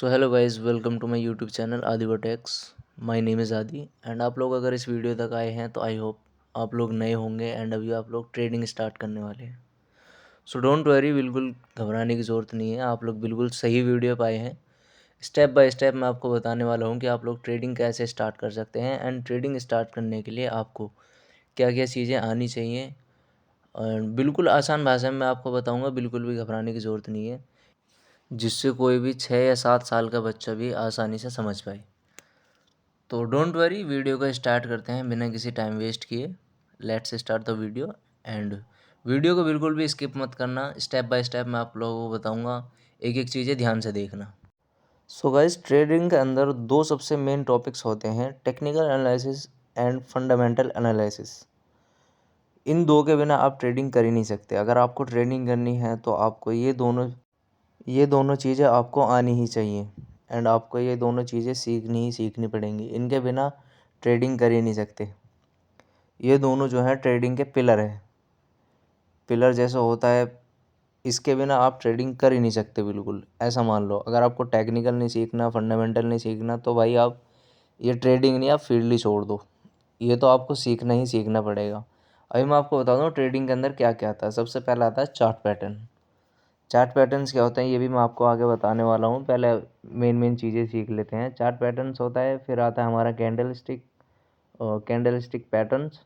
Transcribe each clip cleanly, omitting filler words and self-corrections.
So hello guys, welcome to my YouTube channel आदिवाटेक्स। My name is Adi and आप लोग अगर इस वीडियो तक आए हैं तो आई होप आप लोग नए होंगे एंड अभी आप लोग ट्रेडिंग स्टार्ट करने वाले हैं। सो डोंट वरी, बिल्कुल घबराने की ज़रूरत नहीं है। आप लोग बिल्कुल सही वीडियो पाए हैं। स्टेप बाय स्टेप मैं आपको बताने वाला हूँ कि आप लोग ट्रेडिंग कैसे स्टार्ट कर सकते हैं एंड ट्रेडिंग स्टार्ट करने के लिए आपको क्या क्या चीज़ें आनी चाहिए। और बिल्कुल आसान भाषा में मैं आपको बताऊँगा, बिल्कुल भी घबराने की ज़रूरत नहीं है, जिससे कोई भी 6 या 7 साल का बच्चा भी आसानी से समझ पाए। तो डोंट वरी, वीडियो को स्टार्ट करते हैं बिना किसी टाइम वेस्ट किए। Let's start the video and video को बिल्कुल भी स्किप मत करना। स्टेप बाय स्टेप मैं आप लोगों को बताऊंगा, एक एक चीज़ें ध्यान से देखना। सो गाइस, ट्रेडिंग के अंदर दो सबसे मेन टॉपिक्स होते हैं, technical analysis and fundamental analysis. इन दो के बिना आप ट्रेडिंग कर ही नहीं सकते। अगर आपको ट्रेडिंग करनी है तो आपको ये दोनों चीज़ें आपको आनी ही चाहिए एंड आपको ये दोनों चीज़ें सीखनी पड़ेंगी। इनके बिना ट्रेडिंग कर ही नहीं सकते। ये दोनों जो हैं ट्रेडिंग के पिलर हैं। पिलर जैसा होता है, इसके बिना आप ट्रेडिंग कर ही नहीं सकते। बिल्कुल ऐसा मान लो, अगर आपको टेक्निकल नहीं सीखना, फंडामेंटल नहीं सीखना, तो भाई आप ये ट्रेडिंग नहीं, आप फील्ड ही छोड़ दो। ये तो आपको सीखना ही सीखना पड़ेगा। अभी मैं आपको बता दूँ ट्रेडिंग के अंदर क्या क्या आता है। सबसे पहला आता है चार्ट पैटर्न। चार्ट पैटर्न्स क्या होते हैं ये भी मैं आपको आगे बताने वाला हूँ। पहले मेन चीज़ें सीख लेते हैं। चार्ट पैटर्न्स होता है, फिर आता है हमारा कैंडल स्टिक पैटर्न्स।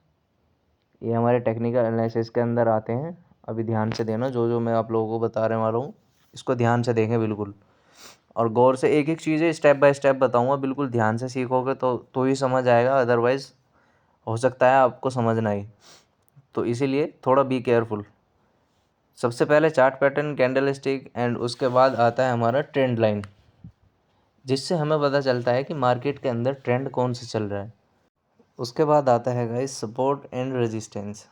ये हमारे टेक्निकल एनालिसिस के अंदर आते हैं। अभी ध्यान से देना, जो जो मैं आप लोगों को बता रहे वाला हूँ इसको ध्यान से देखें बिल्कुल, और गौर से एक एक चीज़ें स्टेप बाय स्टेप बताऊँगा। बिल्कुल ध्यान से सीखोगे तो ही समझ आएगा, अदरवाइज़ हो सकता है आपको समझ ना आए। तो इसीलिए थोड़ा बी केयरफुल। सबसे पहले chart pattern, candle stick and उसके बाद आता है हमारा ट्रेंड लाइन, जिससे हमें पता चलता है कि मार्केट के अंदर ट्रेंड कौन सा चल रहा है। उसके बाद आता है गाइस सपोर्ट एंड रेजिस्टेंस।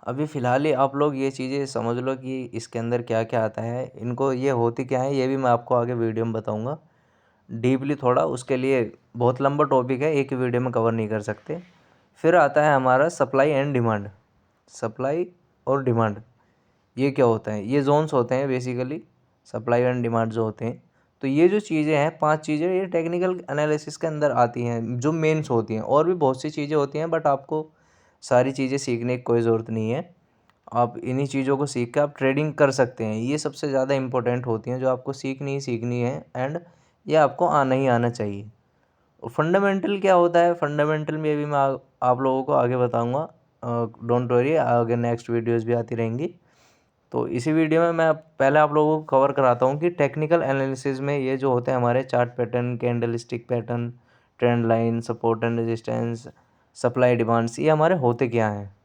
अभी फ़िलहाल ही आप लोग ये चीज़ें समझ लो कि इसके अंदर क्या क्या आता है, इनको ये होती क्या है, ये भी मैं आपको आगे वीडियो में बताऊंगा डीपली थोड़ा। उसके लिए बहुत लंबा टॉपिक है, एक ही वीडियो में कवर नहीं कर सकते। फिर आता है हमारा सप्लाई एंड डिमांड। सप्लाई और डिमांड ये क्या होता है, ये जोन्स होते हैं बेसिकली, सप्लाई एंड डिमांड जो होते हैं। तो ये जो चीज़ें हैं, 5 चीज़ें, ये टेक्निकल एनालिसिस के अंदर आती हैं, जो मेंस होती हैं। और भी बहुत सी चीज़ें होती हैं, बट आपको सारी चीज़ें सीखने की कोई ज़रूरत नहीं है। आप इन्हीं चीज़ों को सीख के आप ट्रेडिंग कर सकते हैं। ये सबसे ज़्यादा इंपॉर्टेंट होती हैं, जो आपको सीखनी ही सीखनी है एंड ये आपको आना ही आना चाहिए। और फंडामेंटल क्या होता है, फंडामेंटल में भी मैं आप लोगों को आगे बताऊँगा। डोंट वरी, आगे नेक्स्ट वीडियोज़ भी आती रहेंगी। तो इसी वीडियो में मैं पहले आप लोगों को कवर कराता हूँ कि टेक्निकल एनालिसिस में ये जो होते हैं हमारे chart pattern, candle stick pattern, trend line, support and resistance, supply demands, ये हमारे होते क्या हैं।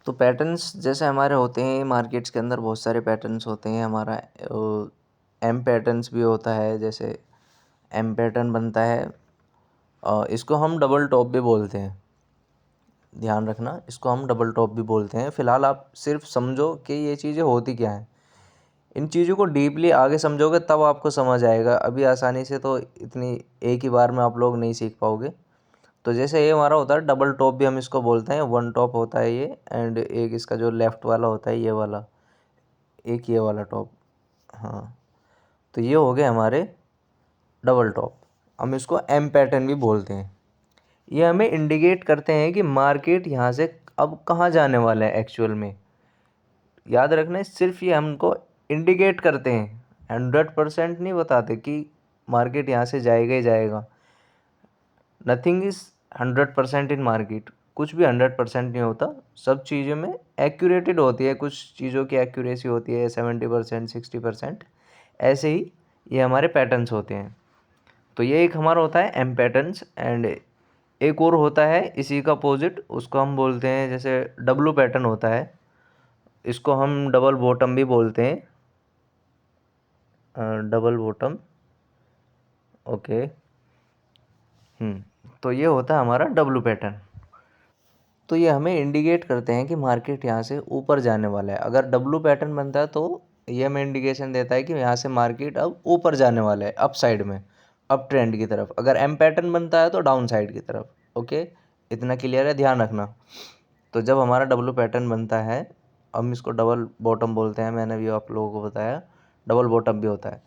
तो पैटर्न्स जैसे हमारे होते हैं मार्केट्स के अंदर, बहुत सारे पैटर्न्स होते हैं। हमारा एम पैटर्न्स भी होता है। जैसे एम पैटर्न बनता है, इसको हम डबल टॉप भी बोलते हैं। ध्यान रखना, इसको हम डबल टॉप भी बोलते हैं। फ़िलहाल आप सिर्फ समझो कि ये चीज़ें होती क्या हैं। इन चीज़ों को डीपली आगे समझोगे तब आपको समझ आएगा। अभी आसानी से तो इतनी एक ही बार में आप लोग नहीं सीख पाओगे। तो जैसे ये हमारा होता है डबल टॉप भी हम इसको बोलते हैं। वन टॉप होता है ये, एंड एक इसका जो लेफ़्ट वाला होता है ये वाला, एक ये वाला टॉप। हाँ, तो ये हो गए हमारे डबल टॉप। हम इसको एम पैटर्न भी बोलते हैं। ये हमें इंडिकेट करते हैं कि मार्केट यहाँ से अब कहाँ जाने वाला है एक्चुअल में। याद रखना, सिर्फ ये हमको इंडिकेट करते हैं, 100% नहीं बताते कि मार्केट यहाँ से जाएगा ही जाएगा। Nothing is 100% in market. कुछ भी 100% नहीं होता। सब चीज़ों में एक्यूरेटेड होती है, कुछ चीज़ों की एक्यूरेसी होती है 70%, 60%। ऐसे ही ये हमारे पैटर्न्स होते हैं। तो ये एक हमारा होता है एम पैटर्न्स, एंड एक और होता है इसी का अपोजिट, उसको हम बोलते हैं, जैसे डब्लू पैटर्न होता है, इसको हम डबल बॉटम भी बोलते हैं। Double bottom, okay. तो ये होता है हमारा डब्लू पैटर्न। तो ये हमें इंडिकेट करते हैं कि मार्केट यहाँ से ऊपर जाने वाला है। अगर डब्लू पैटर्न बनता है तो ये हमें इंडिकेशन देता है कि यहाँ से मार्केट अब ऊपर जाने वाला है, अप साइड में, अप ट्रेंड की तरफ। अगर एम पैटर्न बनता है तो डाउन साइड की तरफ। ओके, इतना क्लियर है, ध्यान रखना। तो जब हमारा डब्लू पैटर्न बनता है, हम इसको डबल बॉटम बोलते हैं, मैंने भी आप लोगों को बताया, डबल बॉटम भी होता है।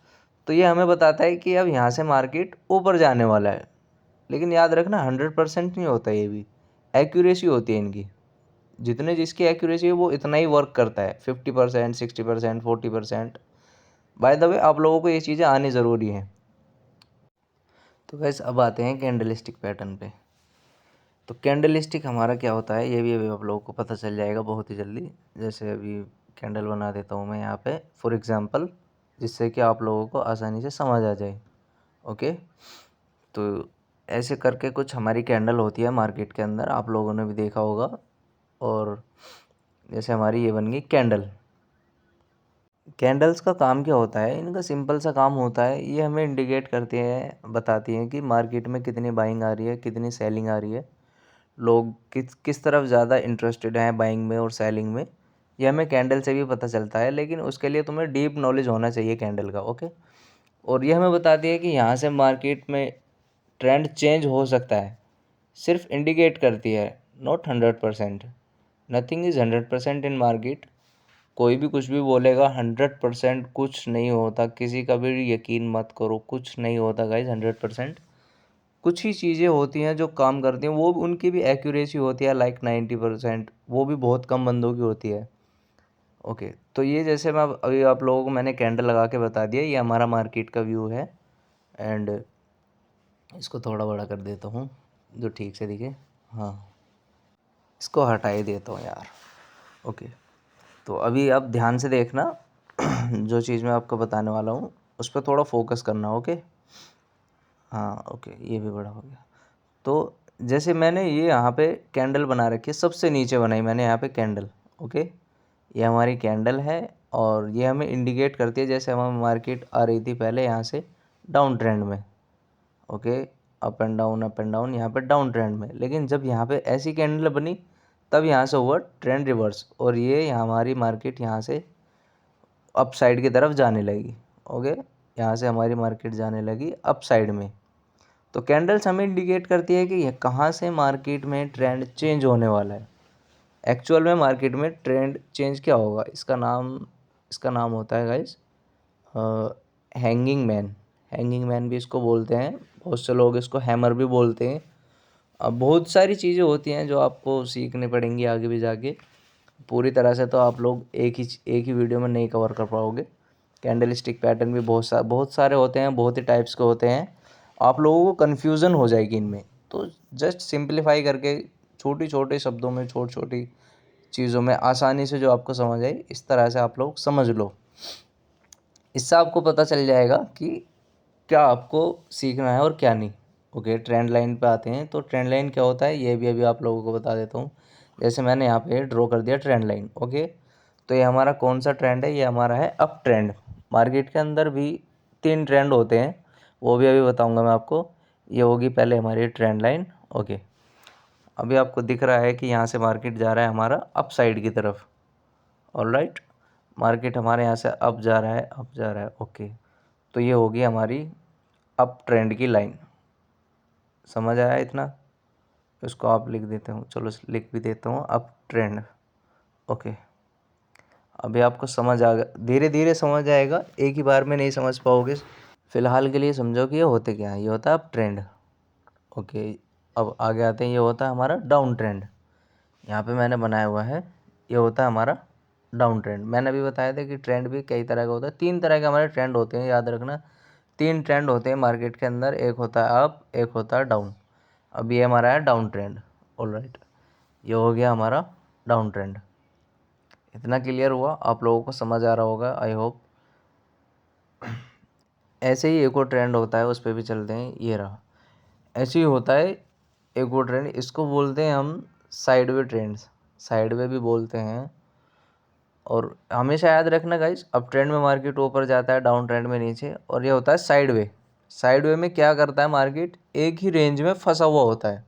तो ये हमें बताता है कि अब यहाँ से मार्केट ऊपर जाने वाला है। लेकिन याद रखना 100% नहीं होता, ये भी एक्यूरेसी होती है इनकी। जितने जिसकी एक्यूरेसी है वो इतना ही वर्क करता है, 50%, 60%, 40%। बाय द वे आप लोगों को ये चीज़ें आनी ज़रूरी हैं। तो वैसे अब आते हैं कैंडलस्टिक पैटर्न पे। तो कैंडलस्टिक हमारा क्या होता है ये भी अभी आप लोगों को पता चल जाएगा बहुत ही जल्दी। जैसे अभी कैंडल बना देता हूँ मैं यहाँ पे फॉर एग्ज़ाम्पल, जिससे कि आप लोगों को आसानी से समझ आ जाए। ओके, तो ऐसे करके कुछ हमारी कैंडल होती है मार्केट के अंदर, आप लोगों ने भी देखा होगा। और जैसे हमारी ये बन गई कैंडल। कैंडल्स का काम क्या होता है, इनका सिंपल सा काम होता है, ये हमें इंडिकेट करते हैं, बताती हैं कि मार्केट में कितनी बाइंग आ रही है, कितनी सेलिंग आ रही है, लोग किस तरफ ज़्यादा इंटरेस्टेड हैं बाइंग में और सेलिंग में। ये हमें कैंडल से भी पता चलता है, लेकिन उसके लिए तुम्हें डीप नॉलेज होना चाहिए कैंडल का। ओके, और ये हमें बताती है कि यहाँ से मार्केट में ट्रेंड चेंज हो सकता है, सिर्फ इंडिकेट करती है, not 100%। Nothing is 100% in market. कोई भी कुछ भी बोलेगा 100% कुछ नहीं होता, किसी का भी यकीन मत करो, कुछ नहीं होता गाइज 100%। कुछ ही चीज़ें होती हैं जो काम करती हैं, वो उनकी भी एक्यूरेसी होती है लाइक 90%, वो भी बहुत कम बंदों की होती है। ओके, तो ये जैसे मैं अभी आप लोगों को मैंने कैंडल लगा के बता दिया, ये हमारा मार्केट का व्यू है। एंड इसको थोड़ा बड़ा कर देता हूँ जो ठीक से दिखे। हाँ, इसको हटा ही देता हूँ यार। ओके, तो अभी आप ध्यान से देखना जो चीज़ मैं आपको बताने वाला हूँ उस पर थोड़ा फोकस करना। ओके, हाँ ओके, ये भी बड़ा हो गया। तो जैसे मैंने ये यहाँ पे कैंडल बना रखी है, सबसे नीचे बनाई मैंने यहाँ पे कैंडल। ओके, ये हमारी कैंडल है और ये हमें इंडिकेट करती है, जैसे हमारी मार्केट आ रही थी पहले यहाँ से डाउन ट्रेंड में। ओके, अप एंड डाउन, यहाँ पे डाउन ट्रेंड में। लेकिन जब यहाँ पे ऐसी कैंडल बनी तब यहाँ से हुआ ट्रेंड रिवर्स, और ये यहाँ हमारी मार्केट यहाँ से अप साइड की तरफ जाने लगी। ओके, यहाँ से हमारी मार्केट जाने लगी अप साइड में। तो कैंडल्स हमें इंडिकेट करती है कि ये कहाँ से मार्केट में ट्रेंड चेंज होने वाला है। एक्चुअल में मार्केट में ट्रेंड चेंज क्या होगा, इसका नाम होता है guys hanging man. Hanging man भी इसको बोलते हैं, बहुत से लोग इसको हैमर भी बोलते हैं। अब बहुत सारी चीज़ें होती हैं जो आपको सीखनी पड़ेंगी आगे भी जाके। पूरी तरह से तो आप लोग एक ही वीडियो में नहीं कवर कर पाओगे। कैंडल स्टिक पैटर्न भी बहुत सारे होते हैं, बहुत ही टाइप्स के होते हैं, आप लोगों को कन्फ्यूज़न हो जाएगी इनमें। तो जस्ट सिंप्लीफाई करके छोटे छोटे शब्दों में, छोटी छोटी चीज़ों में आसानी से जो आपको समझ आए, इस तरह से आप लोग समझ लो। इससे आपको पता चल जाएगा कि क्या आपको सीखना है और क्या नहीं। ओके, ट्रेंड लाइन पे आते हैं। तो ट्रेंड लाइन क्या होता है ये भी अभी आप लोगों को बता देता हूँ। जैसे मैंने यहाँ पे ड्रॉ कर दिया ट्रेंड लाइन। ओके, तो ये हमारा कौन सा ट्रेंड है, ये हमारा है अप ट्रेंड। मार्केट के अंदर भी 3 ट्रेंड होते हैं, वो भी अभी बताऊँगा मैं आपको। ये होगी पहले हमारी ट्रेंड लाइन। ओके, अभी आपको दिख रहा है कि यहाँ से मार्केट जा रहा है हमारा अप साइड की तरफ। ऑलराइट, मार्केट हमारे यहाँ से अप जा रहा है, अप जा रहा है। ओके, तो ये होगी हमारी अप ट्रेंड की लाइन। समझ आया इतना? इसको आप लिख देते हो, चलो लिख भी देता हूँ अप ट्रेंड। ओके, अभी आपको समझ आ गया, धीरे धीरे समझ आएगा, एक ही बार में नहीं समझ पाओगे। फ़िलहाल के लिए समझो कि ये होते क्या है, ये होता है अप ट्रेंड। ओके, अब आगे आते हैं, ये होता है हमारा डाउन ट्रेंड। यहाँ पे मैंने बनाया हुआ है, ये होता है हमारा डाउन ट्रेंड। मैंने अभी बताया था कि ट्रेंड भी कई तरह का होता है, 3 तरह के हमारे ट्रेंड होते हैं, याद रखना। 3 ट्रेंड होते हैं मार्केट के अंदर, एक होता है अप, एक होता है डाउन। अब ये हमारा है डाउन ट्रेंड। ऑलराइट, ये हो गया हमारा डाउन ट्रेंड। इतना क्लियर हुआ, आप लोगों को समझ आ रहा होगा आई होप। ऐसे ही एक और ट्रेंड होता है, उस पर भी चलते हैं। ये रहा, ऐसे ही होता है एक और ट्रेंड, इसको बोलते हैं हम साइडवे ट्रेंड्स, साइडवे भी बोलते हैं। और हमेशा याद रखना गाइस, अप ट्रेंड में मार्केट ऊपर जाता है, डाउन ट्रेंड में नीचे। और ये होता है साइडवे। साइडवे में क्या करता है, मार्केट एक ही रेंज में फंसा हुआ होता है,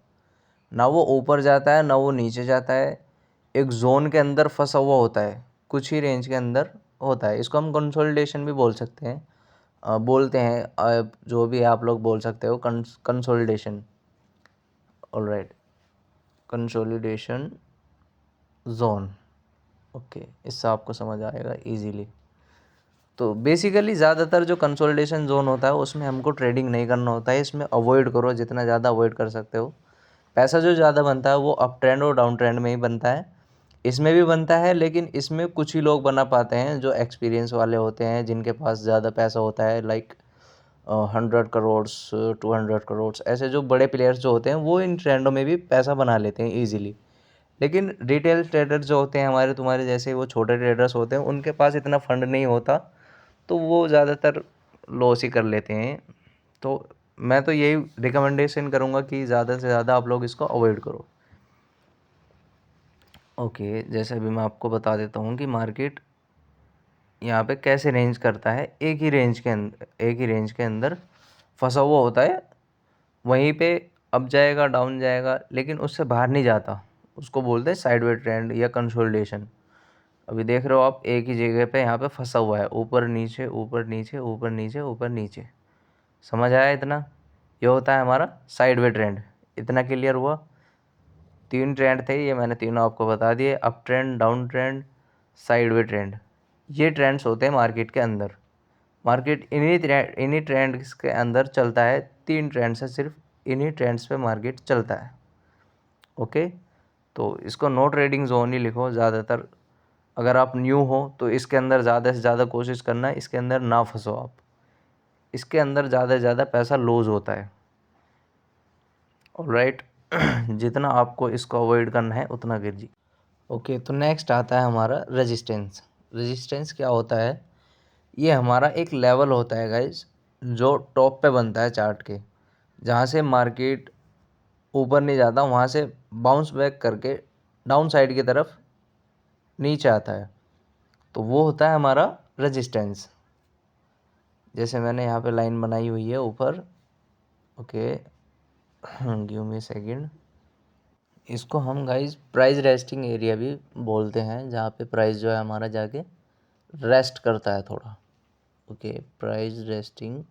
ना वो ऊपर जाता है ना वो नीचे जाता है, एक जोन के अंदर फंसा हुआ होता है, कुछ ही रेंज के अंदर होता है। इसको हम कंसोलिडेशन भी बोल सकते हैं, बोलते हैं, जो भी आप लोग बोल सकते हो, consolidation. Alright, consolidation zone. Okay, इससे आपको समझ आएगा इजीली। तो बेसिकली ज़्यादातर जो कंसोलिडेशन जोन होता है उसमें हमको ट्रेडिंग नहीं करना होता है, इसमें अवॉइड करो जितना ज़्यादा अवॉइड कर सकते हो। पैसा जो ज़्यादा बनता है वो अप ट्रेंड और डाउन ट्रेंड में ही बनता है, इसमें भी बनता है, लेकिन इसमें कुछ ही लोग बना पाते हैं जो एक्सपीरियंस वाले होते हैं, जिनके पास ज़्यादा पैसा होता है, लाइक 100 करोड़ 200 करोड़, ऐसे जो बड़े प्लेयर्स जो होते हैं वो इन ट्रेंडों में भी पैसा बना लेते हैं ईजिली। लेकिन रिटेल ट्रेडर जो होते हैं हमारे तुम्हारे जैसे, वो छोटे ट्रेडर्स होते हैं, उनके पास इतना फंड नहीं होता, तो वो ज़्यादातर लॉस ही कर लेते हैं। तो मैं तो यही रिकमेंडेशन करूँगा कि ज़्यादा से ज़्यादा आप लोग इसको अवॉइड करो। ओके, जैसे अभी मैं आपको बता देता हूँ कि मार्केट यहाँ पे कैसे रेंज करता है, एक ही रेंज के अंदर फंसा हुआ होता है, वहीं पे अप जाएगा डाउन जाएगा, लेकिन उससे बाहर नहीं जाता, उसको बोलते हैं साइडवे ट्रेंड या कंसोलिडेशन। अभी देख रहे हो आप, एक ही जगह पे यहाँ पे फंसा हुआ है, ऊपर नीचे ऊपर नीचे ऊपर नीचे ऊपर नीचे। समझ आया इतना? ये होता है हमारा साइडवे ट्रेंड। इतना क्लियर हुआ? 3 ट्रेंड थे, ये मैंने तीनों आपको बता दिए, up trend, down trend, sideway trend. ये ट्रेंड्स होते हैं मार्केट के अंदर। मार्केट इन्हीं ट्रेंड्स के अंदर चलता है, 3 ट्रेंड्स है सिर्फ, इन्हीं ट्रेंड्स पे मार्केट चलता है। ओके, तो इसको नो ट्रेडिंग जोन ही लिखो ज़्यादातर। अगर आप न्यू हो तो इसके अंदर ज़्यादा से ज़्यादा कोशिश करना है, इसके अंदर ना फंसो आप, इसके अंदर ज़्यादा से ज़्यादा पैसा लूज होता है। ऑलराइट, जितना आपको इसको अवॉइड करना है उतना कीजिए। ओके, तो नेक्स्ट आता है हमारा रेजिस्टेंस। रेजिस्टेंस क्या होता है? ये हमारा एक लेवल होता है गाइज, जो टॉप पे बनता है चार्ट के, जहाँ से मार्केट ऊपर नहीं जाता, वहाँ से बाउंस बैक करके डाउन साइड की तरफ नीचे आता है, तो वो होता है हमारा रेजिस्टेंस। जैसे मैंने यहाँ पे लाइन बनाई हुई है ऊपर। Okay, give me second. इसको हम गाइज प्राइस रेस्टिंग एरिया भी बोलते हैं, जहाँ पे प्राइस जो है हमारा जाके रेस्ट करता है थोड़ा। ओके, प्राइस रेस्टिंग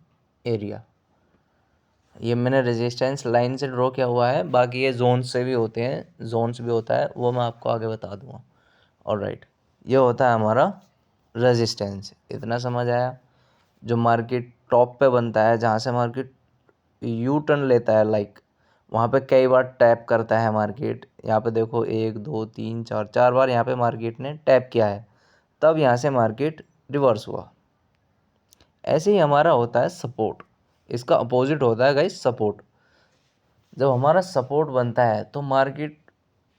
एरिया, ये मैंने रेजिस्टेंस लाइन से ड्रॉ किया हुआ है, बाकी ये जोन्स से भी होते हैं, जोन्स भी होता है, वो मैं आपको आगे बता दूँगा। ऑलराइट, ये होता है हमारा रेजिस्टेंस। इतना समझ आया? जो मार्केट टॉप पे बनता है, जहाँ से मार्केट यू टर्न लेता है, लाइक वहाँ पे कई बार टैप करता है मार्केट। यहाँ पे देखो 1 2 3 4 4 बार यहाँ पे मार्केट ने टैप किया है, तब यहाँ से मार्केट रिवर्स हुआ। ऐसे ही हमारा होता है सपोर्ट, इसका अपोजिट होता है गाइस सपोर्ट। जब हमारा सपोर्ट बनता है तो मार्केट,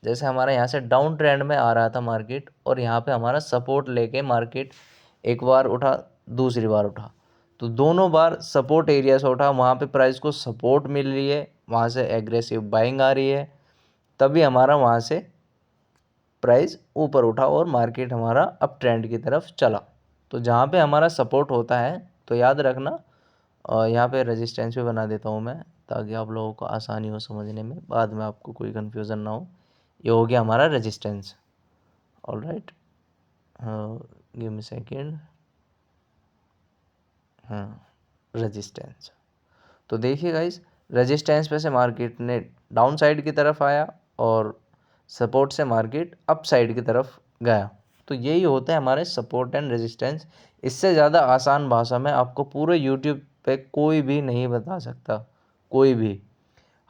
जैसे हमारा यहाँ से डाउन ट्रेंड में आ रहा था मार्केट, और यहाँ पे हमारा सपोर्ट लेके मार्केट एक बार उठा, दूसरी बार उठा, तो दोनों बार सपोर्ट एरिया से उठा, वहाँ पे प्राइस को सपोर्ट मिल रही है, वहाँ से एग्रेसिव बाइंग आ रही है, तभी हमारा वहाँ से प्राइस ऊपर उठा और मार्केट हमारा अप ट्रेंड की तरफ चला। तो जहाँ पे हमारा सपोर्ट होता है तो याद रखना, और यहाँ पे रेजिस्टेंस भी बना देता हूँ मैं, ताकि आप लोगों को आसानी हो समझने में, बाद में आपको कोई कन्फ्यूज़न ना हो। ये हो गया हमारा resistance. Alright, give me second. हाँ, रेजिस्टेंस। तो देखिए गाइस, रेजिस्टेंस पे से मार्केट ने डाउन साइड की तरफ आया, और सपोर्ट से मार्केट अप साइड की तरफ गया। तो यही होता है हमारे सपोर्ट एंड रेजिस्टेंस। इससे ज़्यादा आसान भाषा में आपको पूरे यूट्यूब पे कोई भी नहीं बता सकता, कोई भी।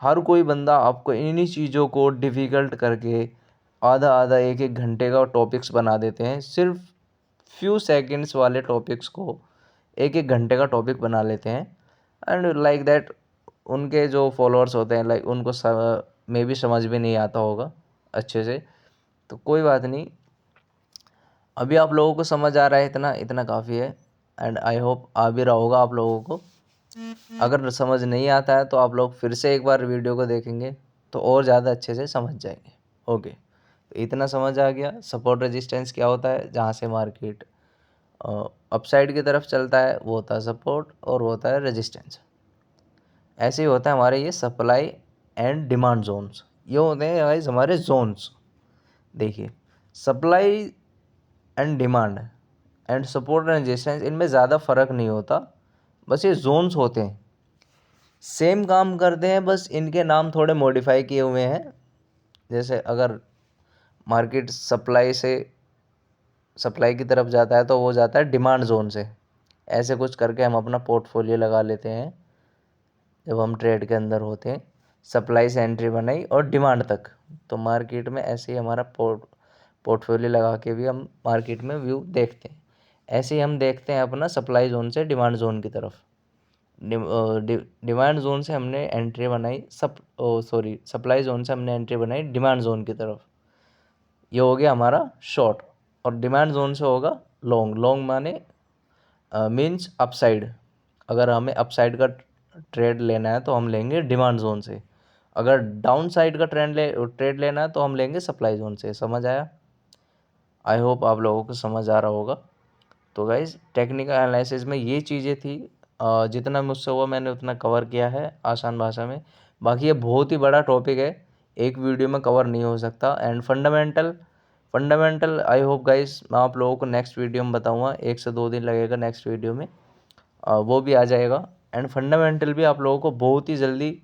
हर कोई बंदा आपको इन्हीं चीज़ों को डिफ़िकल्ट करके आधा आधा एक एक घंटे का टॉपिक्स बना देते हैं, सिर्फ फ्यू सेकंड्स वाले टॉपिक्स को एक एक घंटे का टॉपिक बना लेते हैं। एंड लाइक दैट, उनके जो फॉलोअर्स होते हैं, लाइक उनको मे भी समझ भी नहीं आता होगा अच्छे से। तो कोई बात नहीं, अभी आप लोगों को समझ आ रहा है, इतना इतना काफ़ी है। एंड आई होप आ भी रहा होगा आप लोगों को। अगर समझ नहीं आता है तो आप लोग फिर से एक बार वीडियो को देखेंगे तो और ज़्यादा अच्छे से समझ जाएंगे। ओके, तो इतना समझ आ गया सपोर्ट रेजिस्टेंस क्या होता है। जहाँ से मार्केट अपसाइड की तरफ चलता है वो होता है सपोर्ट, और वो होता है रेजिस्टेंस। ऐसे ही होता है हमारे ये सप्लाई एंड डिमांड जोन्स, ये होते हैं गाइस हमारे जोन्स। देखिए, supply and demand and support and resistance, इनमें ज़्यादा फ़र्क नहीं होता, बस ये जोन्स होते हैं, सेम काम करते हैं, बस इनके नाम थोड़े मॉडिफाई किए हुए हैं। जैसे अगर मार्केट सप्लाई की तरफ जाता है तो वो जाता है डिमांड जोन से, ऐसे कुछ करके हम अपना पोर्टफोलियो लगा लेते हैं जब हम ट्रेड के अंदर होते हैं। सप्लाई से एंट्री बनाई और डिमांड तक, तो मार्केट में ऐसे ही हमारा पोर्टफोलियो लगा के भी हम मार्केट में व्यू देखते हैं। ऐसे ही हम देखते हैं अपना सप्लाई जोन से डिमांड जोन की तरफ। डिमांड जोन से हमने एंट्री बनाई सप्लाई जोन से हमने एंट्री बनाई डिमांड जोन की तरफ। ये हो गया हमारा शॉर्ट। और डिमांड जोन से होगा लॉन्ग। लॉन्ग माने मीन्स अपसाइड। अगर हमें अपसाइड का ट्रेड लेना है तो हम लेंगे डिमांड जोन से। अगर डाउन साइड का ट्रेड लेना है तो हम लेंगे सप्लाई जोन से। समझ आया? आई होप आप लोगों को समझ आ रहा होगा। तो गाइज टेक्निकल एनालिसिस में ये चीज़ें थी। जितना मुझसे हुआ मैंने उतना कवर किया है आसान भाषा में। बाकी ये बहुत ही बड़ा टॉपिक है, एक वीडियो में कवर नहीं हो सकता। And fundamental I hope guys मैं आप लोगों को नेक्स्ट वीडियो में बताऊंगा। 1 से 2 दिन लगेगा नेक्स्ट वीडियो में, वो भी आ जाएगा। एंड फंडामेंटल भी आप लोगों को बहुत ही जल्दी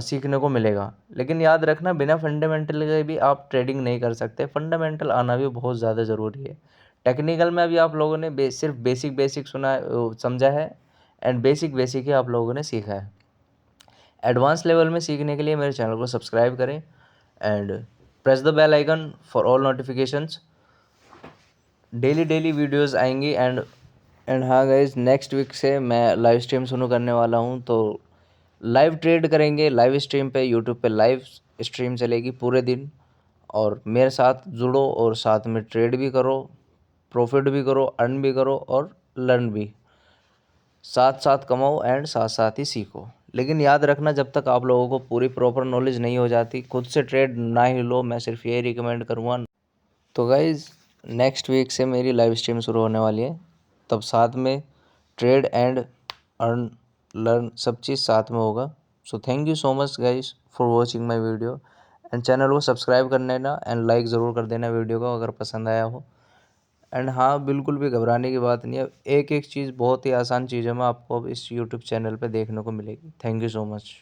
सीखने को मिलेगा। लेकिन याद रखना, बिना फंडामेंटल के भी आप ट्रेडिंग नहीं कर सकते। फंडामेंटल आना भी बहुत ज़्यादा ज़रूरी है। टेक्निकल में अभी आप लोगों ने सिर्फ बेसिक सुना समझा है, एंड बेसिक ही आप लोगों ने सीखा है। एडवांस लेवल में सीखने के लिए मेरे चैनल को सब्सक्राइब करें and press the bell icon for all notifications. Daily videos आएंगी। एंड हाँ गाइज, नेक्स्ट वीक से मैं लाइव स्ट्रीम शुरू करने वाला हूँ। तो लाइव ट्रेड करेंगे लाइव स्ट्रीम पे, यूट्यूब पे लाइव स्ट्रीम चलेगी पूरे दिन। और मेरे साथ जुड़ो और साथ में ट्रेड भी करो, प्रॉफिट भी करो, अर्न भी करो और लर्न भी। साथ साथ कमाओ एंड साथ साथ ही सीखो। लेकिन याद रखना, जब तक आप लोगों को पूरी प्रॉपर नॉलेज नहीं हो जाती, खुद से ट्रेड ना ही लो। मैं सिर्फ यही रिकमेंड करूँगा। तो गाइज़ नेक्स्ट वीक से मेरी लाइव स्ट्रीम शुरू होने वाली है, तब साथ में ट्रेड एंड अर्न लर्न सब चीज़ साथ में होगा। So thank you so much guys for watching my video. And channel को सब्सक्राइब कर लेना एंड लाइक ज़रूर कर देना वीडियो को अगर पसंद आया हो। एंड हाँ, बिल्कुल भी घबराने की बात नहीं है। एक एक चीज़ बहुत ही आसान चीज़ों में आपको अब इस यूट्यूब चैनल पे देखने को मिलेगी। Thank you so much.